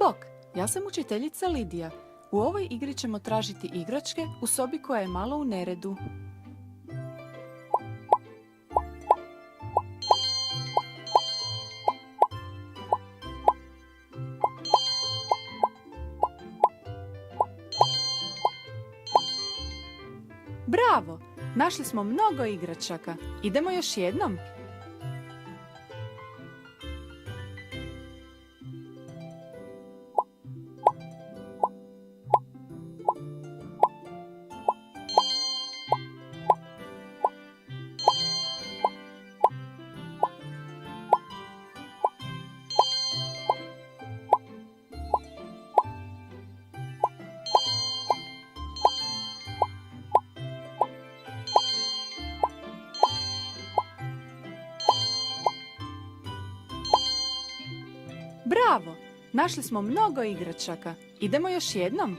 Bok, ja sam učiteljica Lidija. U ovoj igri ćemo tražiti igračke u sobi koja je malo u neredu. Bravo! Našli smo mnogo igračaka. Idemo još jednom? Bravo! Našli smo mnogo igračaka. Idemo još jednom?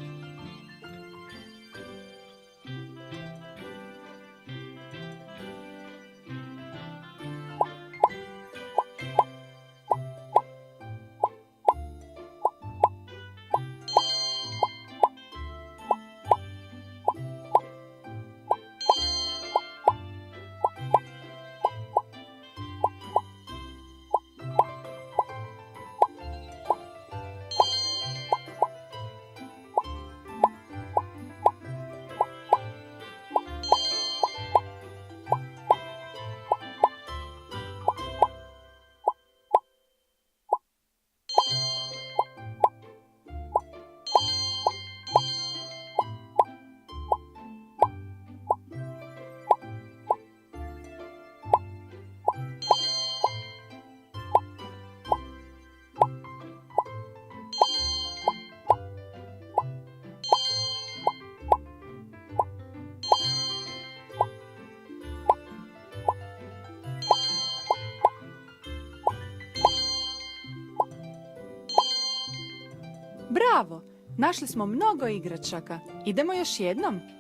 Bravo! Našli smo mnogo igračaka. Idemo još jednom?